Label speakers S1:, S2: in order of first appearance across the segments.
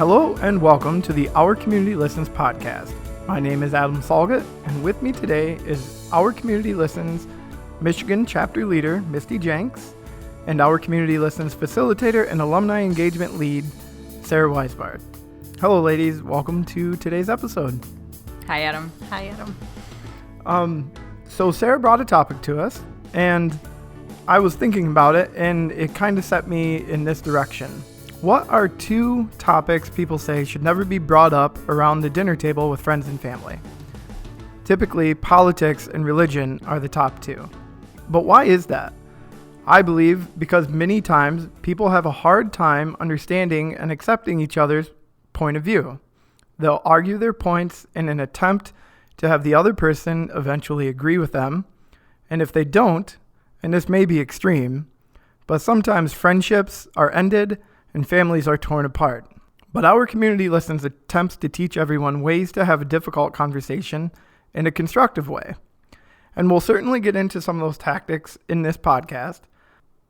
S1: Hello and welcome to the Our Community Listens podcast. My name is Adam Salgett, and with me today is Our Community Listens Michigan chapter leader, Misty Jenks, and Our Community Listens facilitator and alumni engagement lead, Sarah Weisbart. Hello, ladies. Welcome to today's episode.
S2: Hi, Adam.
S3: Hi, Adam.
S1: So Sarah brought a topic to us, and I was thinking about it, and it kind of set me in this direction. What are two topics people say should never be brought up around the dinner table with friends and family? Typically, politics and religion are the top two. But why is that? I believe because many times people have a hard time understanding and accepting each other's point of view. They'll argue their points in an attempt to have the other person eventually agree with them. And if they don't, and this may be extreme, but sometimes friendships are ended and families are torn apart. But Our Community Listens attempts to teach everyone ways to have a difficult conversation in a constructive way. And we'll certainly get into some of those tactics in this podcast.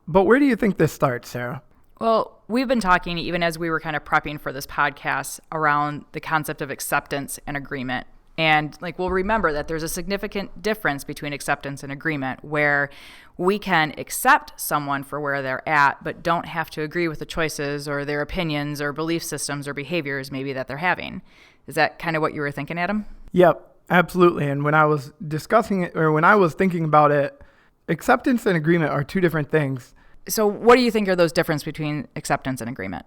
S1: But where do you think this starts, Sarah?
S2: Well, we've been talking, even as we were kind of prepping for this podcast, around the concept of acceptance and agreement. And we'll remember that there's a significant difference between acceptance and agreement, where we can accept someone for where they're at, but don't have to agree with the choices or their opinions or belief systems or behaviors maybe that they're having. Is that kind of what you were thinking, Adam?
S1: Yep, absolutely. And when I was discussing it, or when I was thinking about it, acceptance and agreement are two different things.
S2: So what do you think are those differences between acceptance and agreement?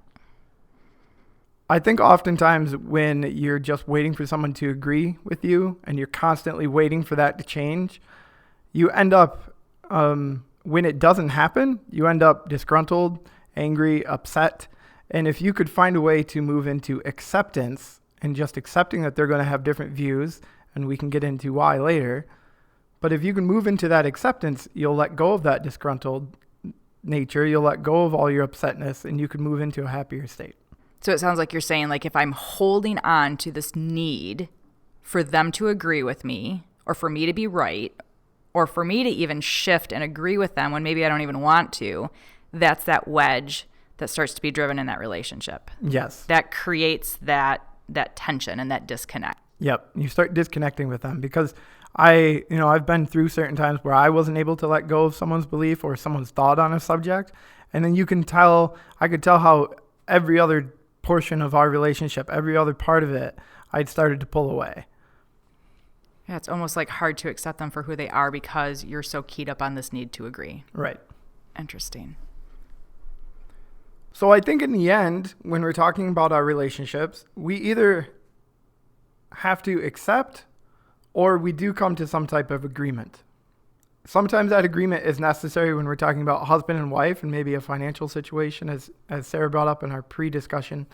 S1: I think oftentimes when you're just waiting for someone to agree with you and you're constantly waiting for that to change, you end up, when it doesn't happen, you end up disgruntled, angry, upset. And if you could find a way to move into acceptance and just accepting that they're going to have different views, and we can get into why later, but if you can move into that acceptance, you'll let go of that disgruntled nature, you'll let go of all your upsetness, and you can move into a happier state.
S2: So it sounds like you're saying, if I'm holding on to this need for them to agree with me, or for me to be right, or for me to even shift and agree with them when maybe I don't even want to, that's that wedge that starts to be driven in that relationship.
S1: Yes.
S2: That creates that tension and that disconnect.
S1: Yep. You start disconnecting with them because I've been through certain times where I wasn't able to let go of someone's belief or someone's thought on a subject. And then I could tell how every other portion of our relationship, every other part of it, I'd started to pull away.
S2: Yeah, it's almost hard to accept them for who they are because you're so keyed up on this need to agree.
S1: Right.
S2: Interesting.
S1: So I think in the end, when we're talking about our relationships, we either have to accept or we do come to some type of agreement. Sometimes that agreement is necessary when we're talking about husband and wife and maybe a financial situation, as Sarah brought up in our pre-discussion.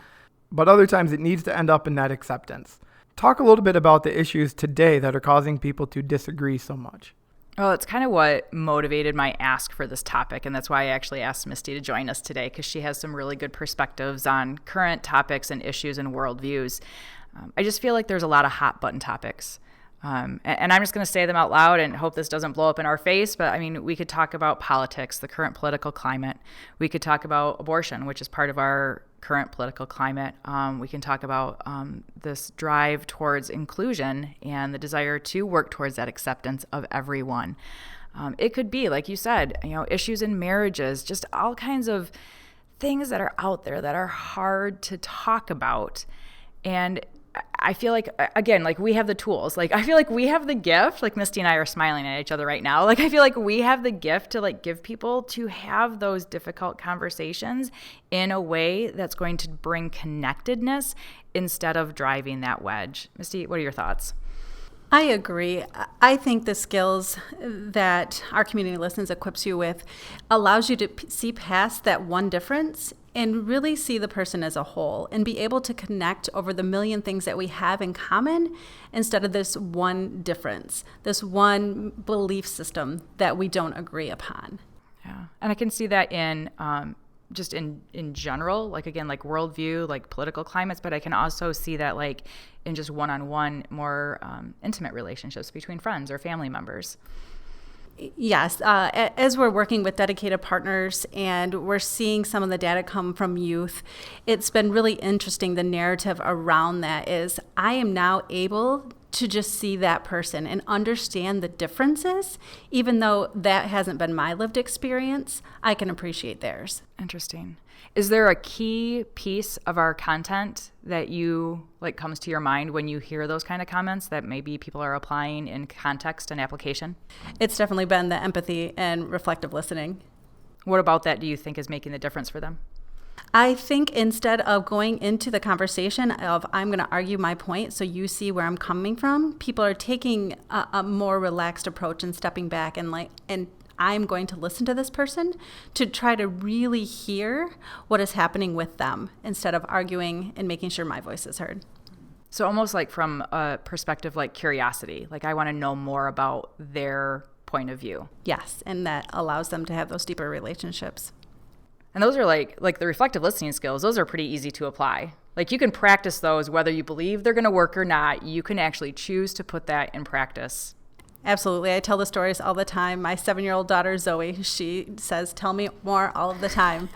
S1: But other times it needs to end up in that acceptance. Talk a little bit about the issues today that are causing people to disagree so much.
S2: Well, it's kind of what motivated my ask for this topic, and that's why I actually asked Misty to join us today, because she has some really good perspectives on current topics and issues and worldviews. I just feel like there's a lot of hot button topics. And I'm just going to say them out loud and hope this doesn't blow up in our face. But we could talk about politics, the current political climate. We could talk about abortion, which is part of our current political climate. We can talk about this drive towards inclusion and the desire to work towards that acceptance of everyone. It could be, like you said, issues in marriages, just all kinds of things that are out there that are hard to talk about. And I feel like, again, we have the tools. I feel like we have the gift, Misty and I are smiling at each other right now. I feel like we have the gift to give people to have those difficult conversations in a way that's going to bring connectedness instead of driving that wedge. Misty, what are your thoughts?
S3: I agree. I think the skills that Our Community Listens equips you with allows you to see past that one difference and really see the person as a whole and be able to connect over the million things that we have in common instead of this one difference, this one belief system that we don't agree upon.
S2: Yeah. And I can see that in just in general, worldview, political climates, but I can also see that in just one-on-one, more intimate relationships between friends or family members.
S3: Yes, as we're working with dedicated partners and we're seeing some of the data come from youth, it's been really interesting. The narrative around that is I am now able to just see that person and understand the differences, even though that hasn't been my lived experience, I can appreciate theirs.
S2: Interesting. Is there a key piece of our content that you comes to your mind when you hear those kind of comments that maybe people are applying in context and application?
S3: It's definitely been the empathy and reflective listening.
S2: What about that do you think is making the difference for them?
S3: I think instead of going into the conversation of I'm going to argue my point so you see where I'm coming from, people are taking a more relaxed approach and stepping back and I'm going to listen to this person to try to really hear what is happening with them instead of arguing and making sure my voice is heard.
S2: So almost like from a perspective like curiosity, like I want to know more about their point of view.
S3: Yes, and that allows them to have those deeper relationships.
S2: And those are like the reflective listening skills, those are pretty easy to apply. Like you can practice those whether you believe they're going to work or not. You can actually choose to put that in practice.
S3: Absolutely. I tell the stories all the time. My 7-year-old daughter, Zoe, she says, tell me more all of the time.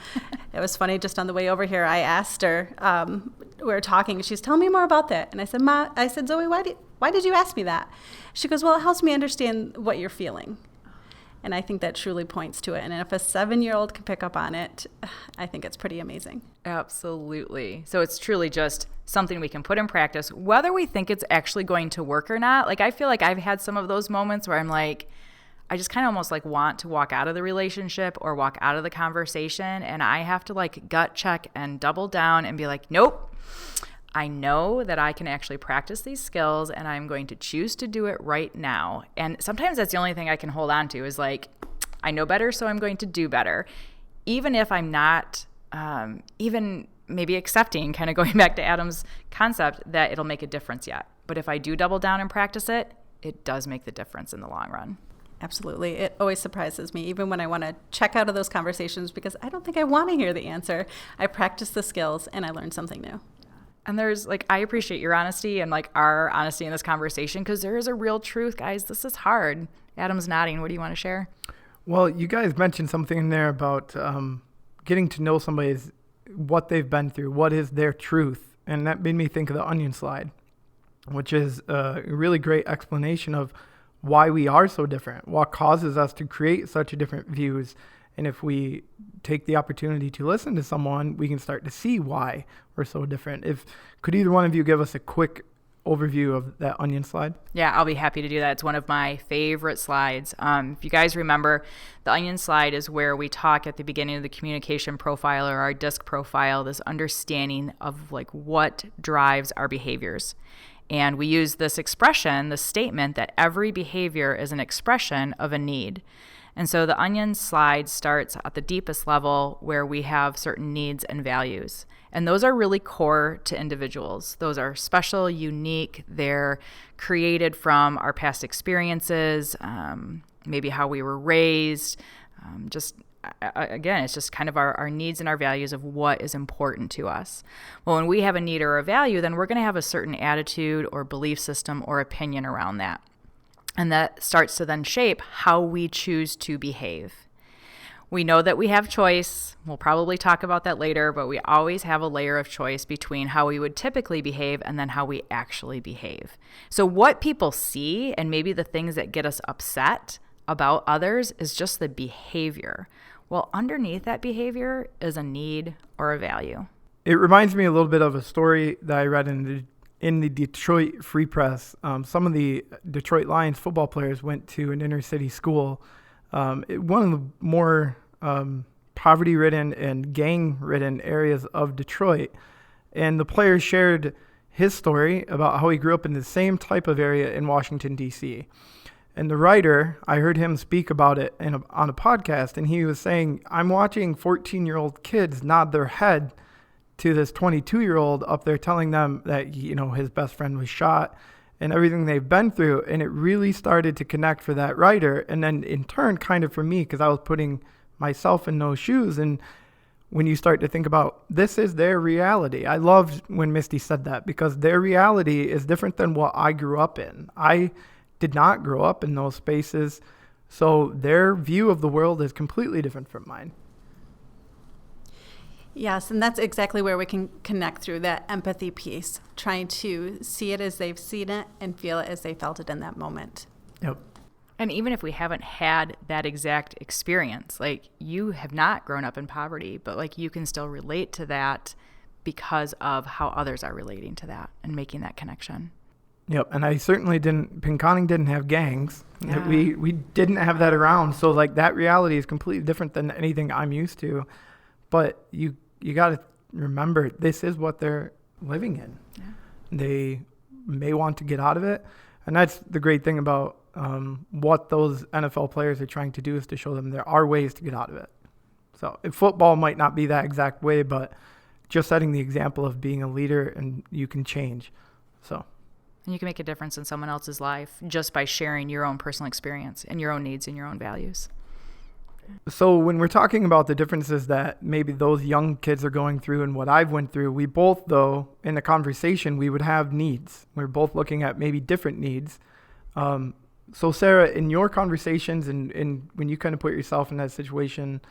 S3: It was funny, just on the way over here, I asked her, we were talking, she's telling me more about that. And I said, Zoe, why did you ask me that? She goes, well, it helps me understand what you're feeling. And I think that truly points to it. And if a 7-year-old can pick up on it, I think it's pretty amazing.
S2: Absolutely. So it's truly just something we can put in practice, whether we think it's actually going to work or not. Like I feel like I've had some of those moments where I'm like, I just kind of almost like want to walk out of the relationship or walk out of the conversation. And I have to like gut check and double down and be like, nope. I know that I can actually practice these skills and I'm going to choose to do it right now. And sometimes that's the only thing I can hold on to is like, I know better, so I'm going to do better. Even if I'm not even maybe accepting, kind of going back to Adam's concept, that it'll make a difference yet. But if I do double down and practice it, it does make the difference in the long run.
S3: Absolutely. It always surprises me, even when I want to check out of those conversations because I don't think I want to hear the answer. I practice the skills and I learn something new.
S2: And there's I appreciate your honesty and our honesty in this conversation because there is a real truth, guys. This is hard. Adam's nodding. What do you want to share?
S1: Well, you guys mentioned something in there about getting to know somebody's, what they've been through, what is their truth. And that made me think of the onion slide, which is a really great explanation of why we are so different, what causes us to create such different views. And if we take the opportunity to listen to someone, we can start to see why we're so different. Could either one of you give us a quick overview of that onion slide?
S2: Yeah, I'll be happy to do that. It's one of my favorite slides. If you guys remember, the onion slide is where we talk at the beginning of the communication profile or our DISC profile, this understanding of what drives our behaviors. And we use this expression, the statement that every behavior is an expression of a need. And so the onion slide starts at the deepest level where we have certain needs and values. And those are really core to individuals. Those are special, unique. They're created from our past experiences, maybe how we were raised. Again, it's just kind of our needs and our values of what is important to us. Well, when we have a need or a value, then we're going to have a certain attitude or belief system or opinion around that. And that starts to then shape how we choose to behave. We know that we have choice. We'll probably talk about that later, but we always have a layer of choice between how we would typically behave and then how we actually behave. So what people see and maybe the things that get us upset about others is just the behavior. Well, underneath that behavior is a need or a value.
S1: It reminds me a little bit of a story that I read in the Detroit Free Press. Some of the Detroit Lions football players went to an inner city school. One of the more poverty-ridden and gang-ridden areas of Detroit. And the player shared his story about how he grew up in the same type of area in Washington, D.C. And the writer, I heard him speak about it on a podcast, and he was saying, I'm watching 14-year-old kids nod their head to this 22-year-old up there telling them that, his best friend was shot and everything they've been through. And it really started to connect for that writer. And then in turn, kind of for me, because I was putting myself in those shoes. And when you start to think about this is their reality, I loved when Misty said that because their reality is different than what I grew up in. I did not grow up in those spaces. So their view of the world is completely different from mine.
S3: Yes, and that's exactly where we can connect through that empathy piece, trying to see it as they've seen it and feel it as they felt it in that moment.
S1: Yep.
S2: And even if we haven't had that exact experience, like you have not grown up in poverty, but like you can still relate to that because of how others are relating to that and making that connection.
S1: Yep, and I certainly Pinconning didn't have gangs.
S2: Yeah.
S1: We didn't have that around, so like that reality is completely different than anything I'm used to. But you got to remember, this is what they're living in.
S2: Yeah.
S1: They may want to get out of it, and that's the great thing about what those NFL players are trying to do, is to show them there are ways to get out of it. So football might not be that exact way, but just setting the example of being a leader, and you can change. So.
S2: And you can make a difference in someone else's life just by sharing your own personal experience and your own needs and your own values.
S1: So when we're talking about the differences that maybe those young kids are going through and what I've went through, we both, though, in the conversation, we would have needs. We're both looking at maybe different needs. So Sarah, in your conversations and when you kind of put yourself in that situation,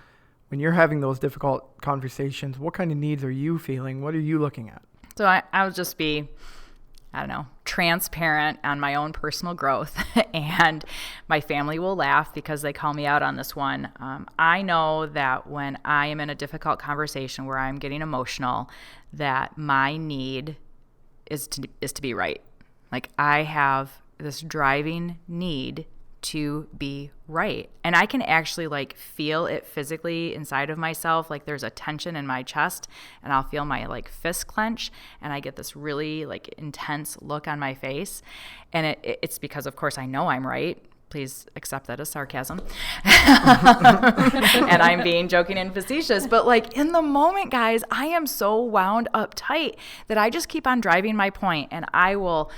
S1: when you're having those difficult conversations, what kind of needs are you feeling? What are you looking at?
S2: So I would just be, I don't know, transparent on my own personal growth. And my family will laugh because they call me out on this one. I know that when I am in a difficult conversation where I'm getting emotional, that my need is to be right. Like I have this driving need to be right. And I can actually like feel it physically inside of myself. Like there's a tension in my chest, and I'll feel my like fist clench, and I get this really like intense look on my face. And it's because, of course, I know I'm right. Please accept that as sarcasm. And I'm being joking and facetious. But like in the moment, guys, I am so wound up tight that I just keep on driving my point, and I will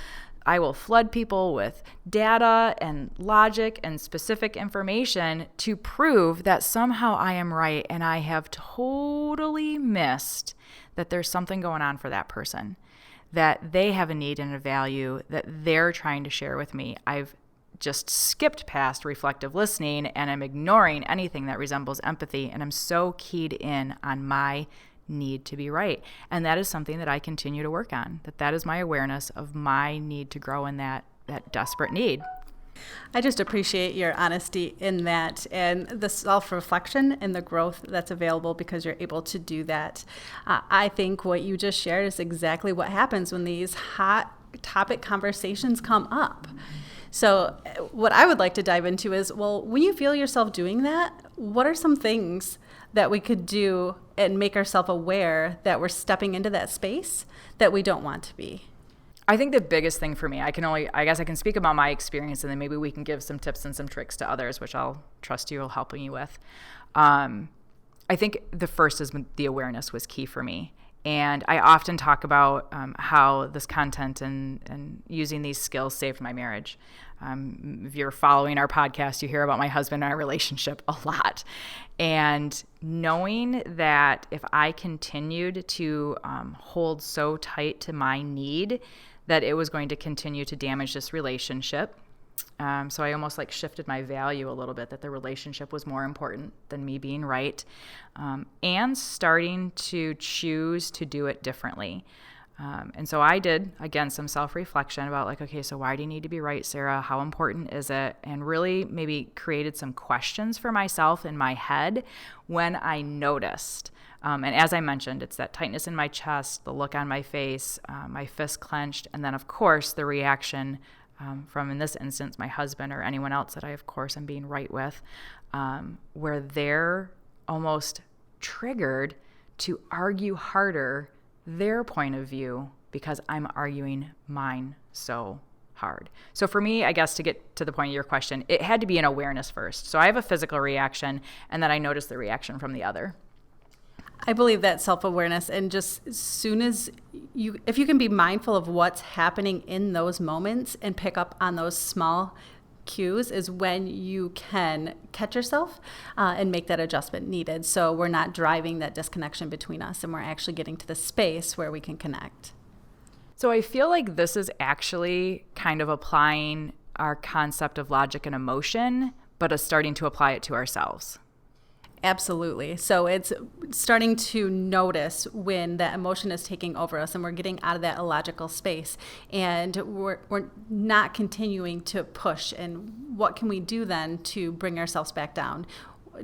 S2: flood people with data and logic and specific information to prove that somehow I am right, and I have totally missed that there's something going on for that person, that they have a need and a value that they're trying to share with me. I've just skipped past reflective listening, and I'm ignoring anything that resembles empathy, and I'm so keyed in on my need to be right. And that is something that I continue to work on, that is my awareness of my need to grow in that desperate need.
S3: I just appreciate your honesty in that, and the self-reflection and the growth that's available because you're able to do that. I think what you just shared is exactly what happens when these hot topic conversations come up. So what I would like to dive into is, well, when you feel yourself doing that, what are some things that we could do and make ourselves aware that we're stepping into that space that we don't want to be?
S2: I think the biggest thing for me, I guess I can speak about my experience, and then maybe we can give some tips and some tricks to others, which I'll trust you will help me with. I think the first is the awareness was key for me. And I often talk about how this content and using these skills saved my marriage. If you're following our podcast, you hear about my husband and our relationship a lot. And knowing that if I continued to hold so tight to my need, that it was going to continue to damage this relationship. So I almost like shifted my value a little bit, that the relationship was more important than me being right, and starting to choose to do it differently. And so I did, again, some self-reflection about like, okay, so why do you need to be right, Sarah? How important is it? And really maybe created some questions for myself in my head when I noticed. And as I mentioned, it's that tightness in my chest, the look on my face, my fist clenched, and then, of course, the reaction from, in this instance, my husband or anyone else that I, of course, am being right with, where they're almost triggered to argue harder their point of view because I'm arguing mine so hard. So for me, I guess to get to the point of your question, it had to be an awareness first. So I have a physical reaction, and then I notice the reaction from the other.
S3: I believe that self-awareness, and just as soon as if you can be mindful of what's happening in those moments and pick up on those small cues, is when you can catch yourself and make that adjustment needed. So we're not driving that disconnection between us, and we're actually getting to the space where we can connect.
S2: So I feel like this is actually kind of applying our concept of logic and emotion, but us starting to apply it to ourselves.
S3: Absolutely. So it's starting to notice when that emotion is taking over us and we're getting out of that illogical space, and we're not continuing to push. And what can we do then to bring ourselves back down,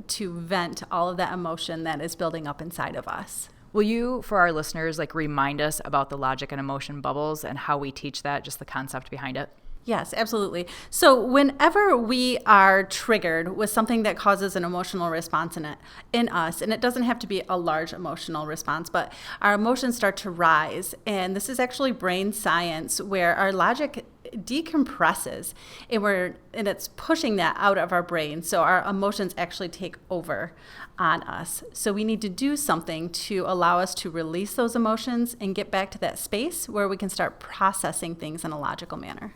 S3: to vent all of that emotion that is building up inside of us?
S2: Will you, for our listeners, remind us about the logic and emotion bubbles and how we teach that, just the concept behind it?
S3: Yes, absolutely. So whenever we are triggered with something that causes an emotional response in us, and it doesn't have to be a large emotional response, but our emotions start to rise. And this is actually brain science, where our logic decompresses and it's pushing that out of our brain. So our emotions actually take over on us. So we need to do something to allow us to release those emotions and get back to that space where we can start processing things in a logical manner.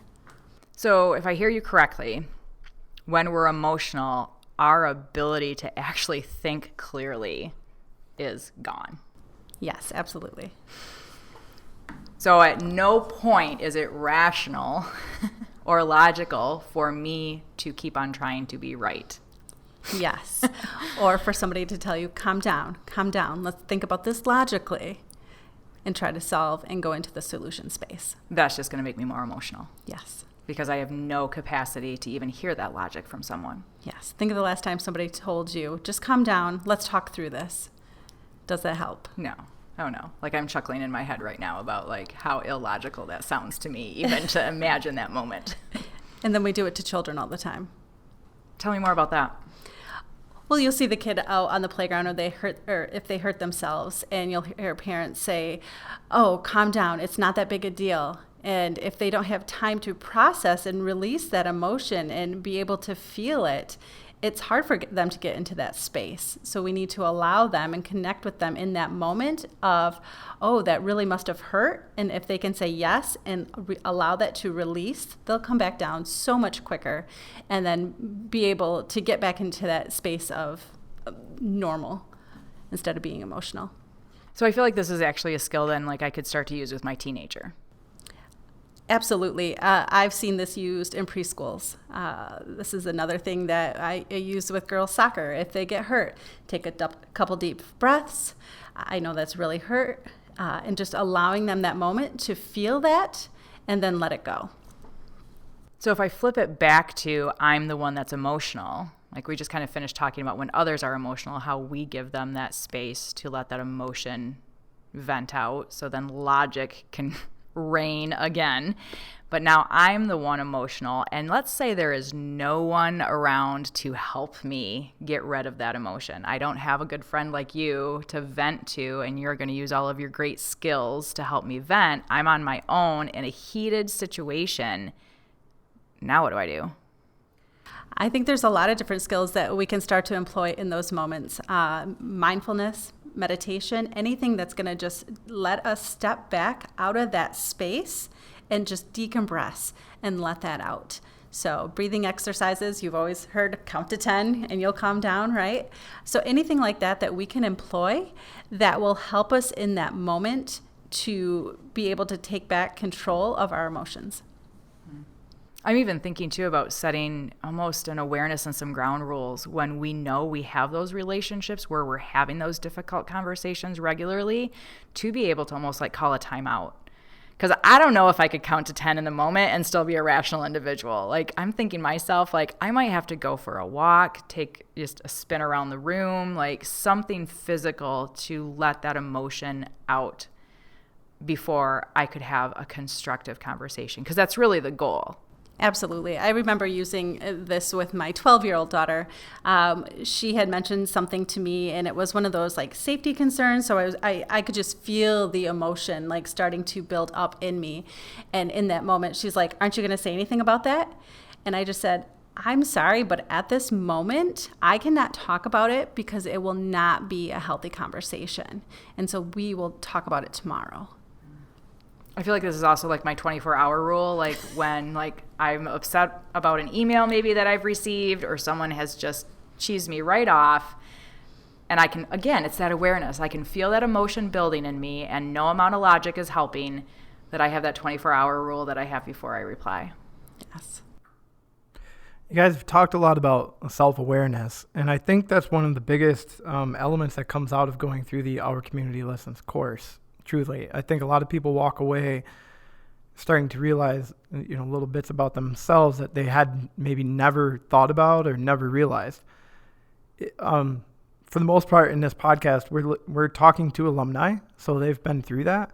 S2: So if I hear you correctly, when we're emotional, our ability to actually think clearly is gone.
S3: Yes, absolutely.
S2: So at no point is it rational or logical for me to keep on trying to be right.
S3: Yes. Or for somebody to tell you, calm down, let's think about this logically, and try to solve and go into the solution space.
S2: That's just going to make me more emotional.
S3: Yes.
S2: Because I have no capacity to even hear that logic from someone.
S3: Yes. Think of the last time somebody told you, just calm down, let's talk through this. Does that help?
S2: No. Oh, no. I'm chuckling in my head right now about, how illogical that sounds to me, even to imagine that moment.
S3: And then we do it to children all the time.
S2: Tell me more about that.
S3: Well, you'll see the kid out on the playground, or if they hurt themselves, and you'll hear parents say, oh, calm down, it's not that big a deal. And if they don't have time to process and release that emotion and be able to feel it, it's hard for them to get into that space. So we need to allow them and connect with them in that moment of, oh, that really must have hurt. And if they can say yes and allow that to release, they'll come back down so much quicker and then be able to get back into that space of normal instead of being emotional.
S2: So I feel like this is actually a skill then I could start to use with my teenager.
S3: Absolutely. I've seen this used in preschools. This is another thing that I use with girls soccer. If they get hurt, take a couple deep breaths. I know that's really hurt. And just allowing them that moment to feel that and then let it go.
S2: So if I flip it back to I'm the one that's emotional, we just kind of finished talking about when others are emotional, how we give them that space to let that emotion vent out. So then logic can reign again. But now I'm the one emotional, and let's say there is no one around to help me get rid of that emotion. I don't have a good friend like you to vent to, and you're going to use all of your great skills to help me vent. I'm on my own in a heated situation. Now what do I do?
S3: I think there's a lot of different skills that we can start to employ in those moments. Mindfulness, meditation, anything that's going to just let us step back out of that space and just decompress and let that out. So breathing exercises, you've always heard count to 10 and you'll calm down, right? So anything like that we can employ that will help us in that moment to be able to take back control of our emotions.
S2: I'm even thinking, too, about setting almost an awareness and some ground rules when we know we have those relationships where we're having those difficult conversations regularly, to be able to almost call a timeout. Because I don't know if I could count to 10 in the moment and still be a rational individual. I'm thinking myself, I might have to go for a walk, take just a spin around the room, something physical to let that emotion out before I could have a constructive conversation. Because that's really the goal.
S3: Absolutely. I remember using this with my 12-year-old daughter. She had mentioned something to me, and it was one of those safety concerns. So I could just feel the emotion starting to build up in me. And in that moment, she's like, aren't you going to say anything about that? And I just said, I'm sorry, but at this moment, I cannot talk about it because it will not be a healthy conversation. And so we will talk about it tomorrow.
S2: I feel like this is also my 24-hour rule, when I'm upset about an email maybe that I've received, or someone has just cheesed me right off, and I can, again, it's that awareness. I can feel that emotion building in me, and no amount of logic is helping, that I have that 24-hour rule that I have before I reply.
S3: Yes.
S1: You guys have talked a lot about self-awareness, and I think that's one of the biggest elements that comes out of going through the Our Community Listens course. Truly, I think a lot of people walk away starting to realize, little bits about themselves that they had maybe never thought about or never realized. For the most part in this podcast, we're talking to alumni, so they've been through that.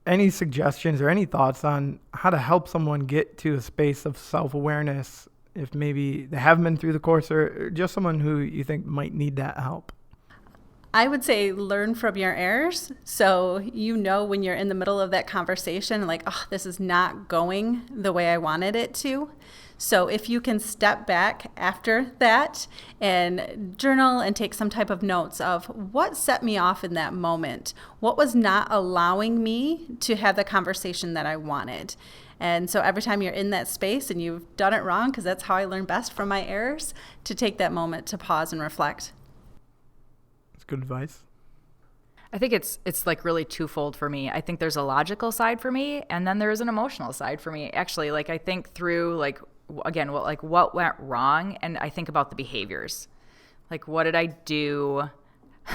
S1: Any suggestions or any thoughts on how to help someone get to a space of self-awareness if maybe they haven't been through the course or just someone who you think might need that help?
S3: I would say learn from your errors. So when you're in the middle of that conversation, like, oh, this is not going the way I wanted it to. So if you can step back after that and journal and take some type of notes of what set me off in that moment, what was not allowing me to have the conversation that I wanted. And so every time you're in that space and you've done it wrong, because that's how I learn best from my errors, to take that moment to pause and reflect.
S1: That's good advice.
S2: I think it's like really twofold for me. I think there's a logical side for me, and then there's an emotional side for me. Actually, like I think through what went wrong, and I think about the behaviors. Like, what did I do?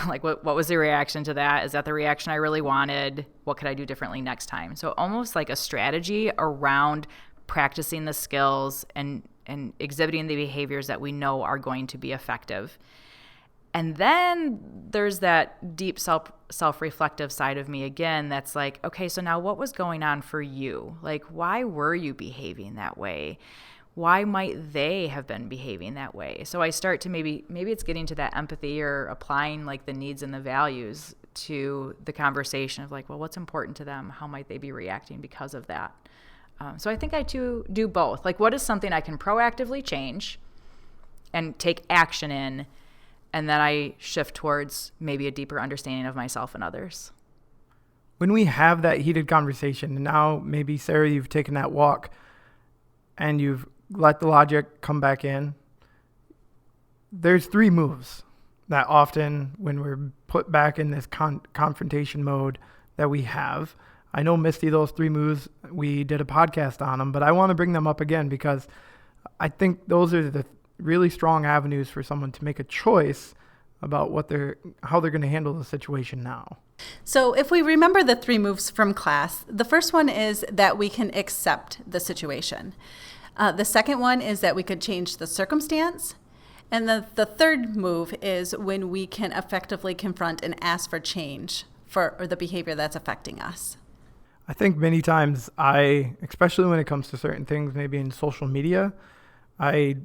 S2: Like, what was the reaction to that? Is that the reaction I really wanted? What could I do differently next time? So almost like a strategy around practicing the skills and exhibiting the behaviors that we know are going to be effective. And then there's that deep self-reflective side of me again that's like, okay, so now what was going on for you? Like, why were you behaving that way? Why might they have been behaving that way? So I start to maybe it's getting to that empathy or applying like the needs and the values to the conversation of like, well, what's important to them? How might they be reacting because of that? So I think I too do both. Like, what is something I can proactively change and take action in, and then I shift towards maybe a deeper understanding of myself and others.
S1: When we have that heated conversation, and now maybe, Sarah, you've taken that walk and you've let the logic come back in, there's 3 moves that often when we're put back in this confrontation mode that we have. I know, Misty, those 3 moves, we did a podcast on them, but I want to bring them up again because I think those are the really strong avenues for someone to make a choice about how they're going to handle the situation now.
S3: So if we remember the 3 moves from class, the first one is that we can accept the situation. The second one is that we could change the circumstance. And the third move is when we can effectively confront and ask for change for the behavior that's affecting us.
S1: I think many times especially when it comes to certain things, maybe in social media, I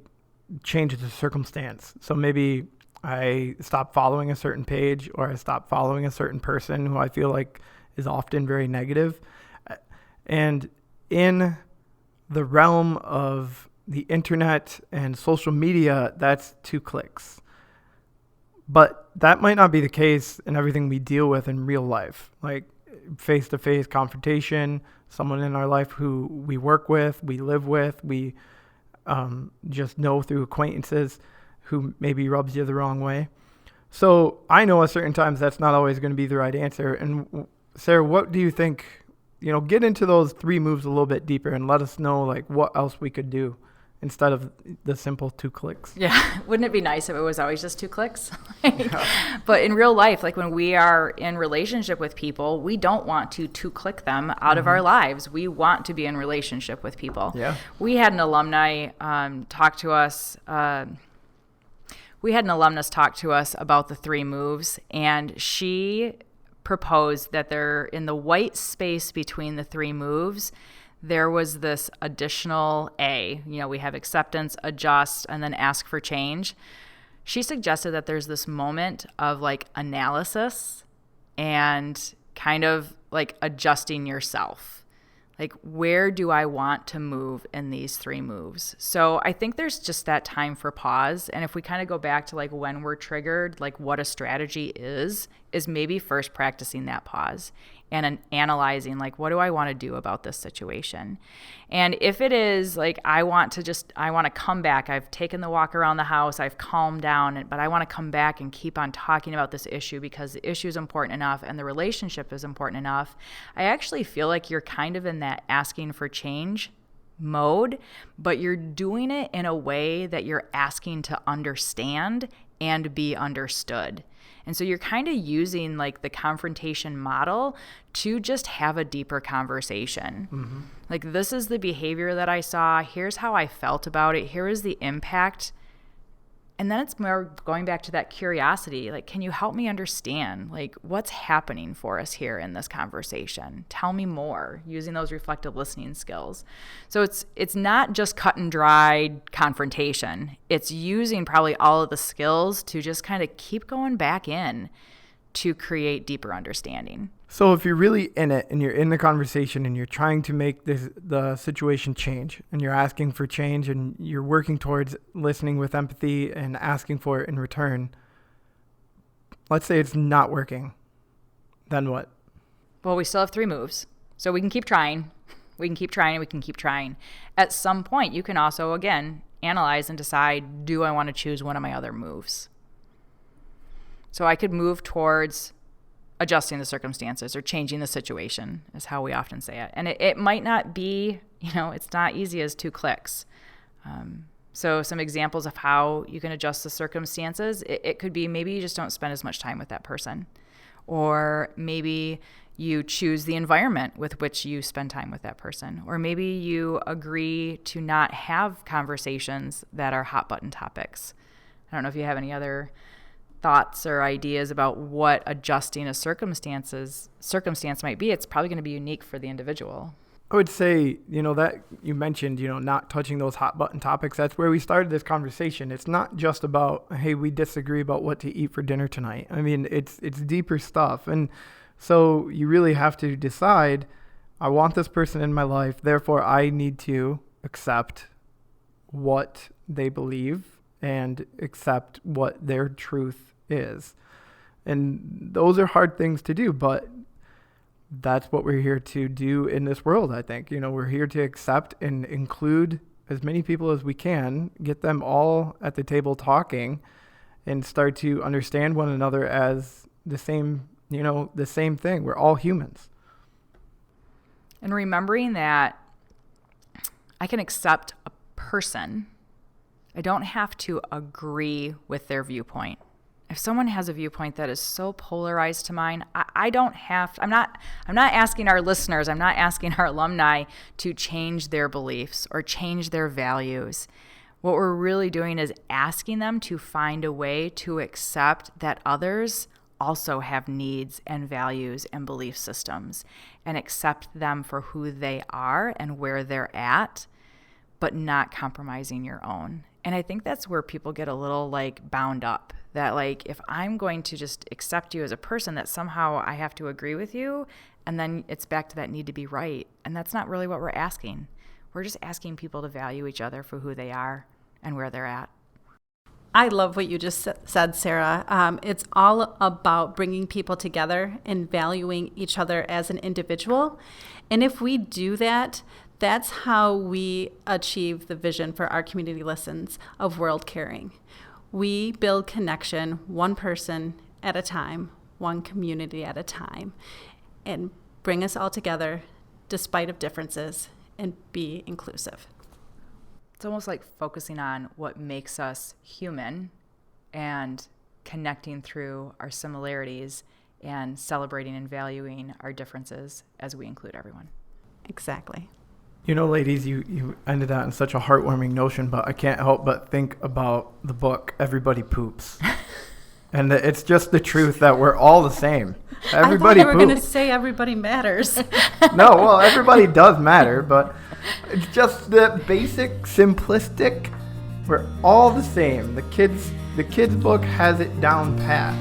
S1: change the circumstance. So maybe I stop following a certain page or I stop following a certain person who I feel like is often very negative. And in the realm of the internet and social media, that's 2 clicks. But that might not be the case in everything we deal with in real life, like face-to-face confrontation, someone in our life who we work with, we live with, we just know through acquaintances who maybe rubs you the wrong way. So I know at certain times that's not always going to be the right answer. And Sarah, what do you think, get into those 3 moves a little bit deeper and let us know like what else we could do instead of the simple 2 clicks.
S2: Yeah. Wouldn't it be nice if it was always just 2 clicks? But in real life, like when we are in relationship with people, we don't want to 2-click them out of our lives. We want to be in relationship with people.
S1: Yeah.
S2: We had an alumni talk to us. We had an alumnus talk to us about the 3 moves, and she proposed that there, in the white space between the 3 moves, there was this additional A. We have acceptance, adjust, and then ask for change. She suggested that there's this moment of like analysis and kind of like adjusting yourself. Like, where do I want to move in these 3 moves? So I think there's just that time for pause. And if we kind of go back to like when we're triggered, like what a strategy is maybe first practicing that pause and analyzing like, what do I want to do about this situation? And if it is like, I want to come back. I've taken the walk around the house. I've calmed down, but I want to come back and keep on talking about this issue because the issue is important enough and the relationship is important enough. I actually feel like you're kind of in that asking for change mode, but you're doing it in a way that you're asking to understand and be understood. And so you're kind of using like the confrontation model to just have a deeper conversation. Mm-hmm. Like, this is the behavior that I saw. Here's how I felt about it. Here is the impact. And then it's more going back to that curiosity. Like, can you help me understand, like, what's happening for us here in this conversation? Tell me more, using those reflective listening skills. So it's not just cut and dried confrontation. It's using probably all of the skills to just kind of keep going back in to create deeper understanding.
S1: So if you're really in it and you're in the conversation and you're trying to make the situation change and you're asking for change and you're working towards listening with empathy and asking for it in return, let's say it's not working, then what?
S2: Well, we still have 3 moves. So we can keep trying. We can keep trying and we can keep trying. At some point, you can also, again, analyze and decide, do I want to choose one of my other moves? So I could move towards adjusting the circumstances or changing the situation, is how we often say it. And it might not be, it's not easy as 2 clicks. So some examples of how you can adjust the circumstances, it could be maybe you just don't spend as much time with that person. Or maybe you choose the environment with which you spend time with that person. Or maybe you agree to not have conversations that are hot button topics. I don't know if you have any other thoughts or ideas about what adjusting a circumstance might be. It's probably going to be unique for the individual.
S1: I would say, that you mentioned, not touching those hot button topics. That's where we started this conversation. It's not just about, hey, we disagree about what to eat for dinner tonight. I mean, it's deeper stuff. And so you really have to decide, I want this person in my life, therefore I need to accept what they believe and accept what their truth is. And those are hard things to do, but that's what we're here to do in this world, I think. We're here to accept and include as many people as we can, get them all at the table talking, and start to understand one another as the same thing. We're all humans.
S2: And remembering that I can accept a person. I don't have to agree with their viewpoint. If someone has a viewpoint that is so polarized to mine, I'm not asking our listeners, I'm not asking our alumni to change their beliefs or change their values. What we're really doing is asking them to find a way to accept that others also have needs and values and belief systems, and accept them for who they are and where they're at, but not compromising your own. And I think that's where people get a little bound up, that if I'm going to just accept you as a person, that somehow I have to agree with you. And then it's back to that need to be right. And that's not really what we're asking. We're just asking people to value each other for who they are and where they're at.
S3: I love what you just said, Sarah. It's all about bringing people together and valuing each other as an individual. And if we do that, that's how we achieve the vision for Our Community Listens of World Caring. We build connection one person at a time, one community at a time, and bring us all together despite of differences and be inclusive.
S2: It's almost like focusing on what makes us human and connecting through our similarities and celebrating and valuing our differences as we include everyone.
S3: Exactly.
S1: Ladies, you ended that in such a heartwarming notion, but I can't help but think about the book, Everybody Poops. And it's just the truth that we're all the same. Everybody
S3: I thought you were going to
S1: poops.
S3: say everybody matters.
S1: No, well, everybody does matter, but it's just the basic, simplistic, we're all the same. The kids book has it down pat.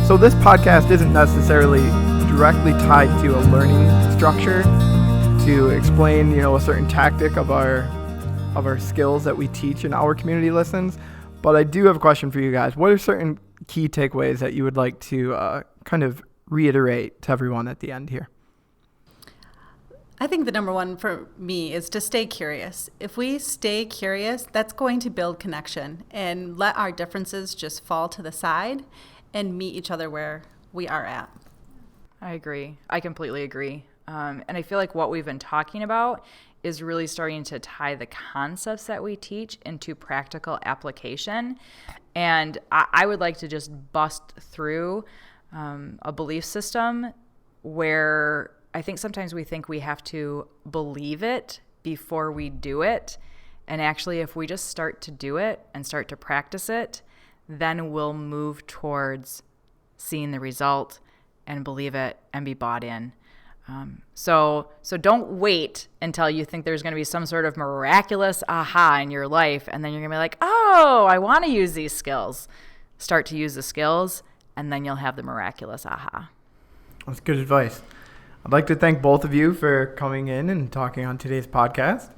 S1: So this podcast isn't necessarily directly tied to a learning structure to explain, a certain tactic of our skills that we teach in Our Community Listens. But I do have a question for you guys. What are certain key takeaways that you would like to kind of reiterate to everyone at the end here?
S3: I think the number one for me is to stay curious. If we stay curious, that's going to build connection and let our differences just fall to the side and meet each other where we are at.
S2: I agree. I completely agree. And I feel like what we've been talking about is really starting to tie the concepts that we teach into practical application. And I would like to just bust through a belief system where I think sometimes we think we have to believe it before we do it. And actually, if we just start to do it and start to practice it, then we'll move towards seeing the result and believe it and be bought in. So don't wait until you think there's going to be some sort of miraculous aha in your life, and then you're going to be like, oh, I want to use these skills. Start to use the skills, and then you'll have the miraculous aha.
S1: That's good advice. I'd like to thank both of you for coming in and talking on today's podcast.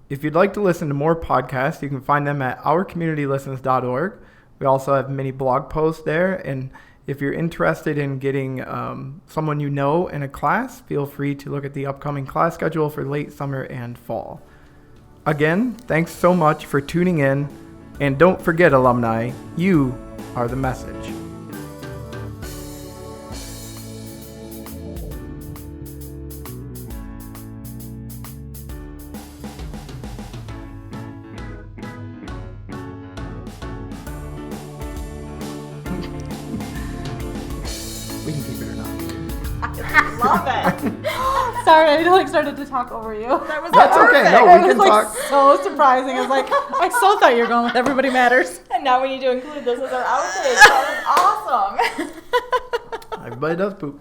S1: If you'd like to listen to more podcasts, you can find them at ourcommunitylistens.org. We also have many blog posts there, and if you're interested in getting someone you know in a class, feel free to look at the upcoming class schedule for late summer and fall. Again, thanks so much for tuning in, and don't forget, alumni, you are the message. We can keep it or not.
S2: Love it.
S3: Sorry, I started to talk over you.
S1: That's okay. No, we can talk.
S3: So surprising. I was like, I so thought you were going with Everybody Matters.
S2: And now we need to include this as our outtake. That is awesome.
S1: Everybody does poop.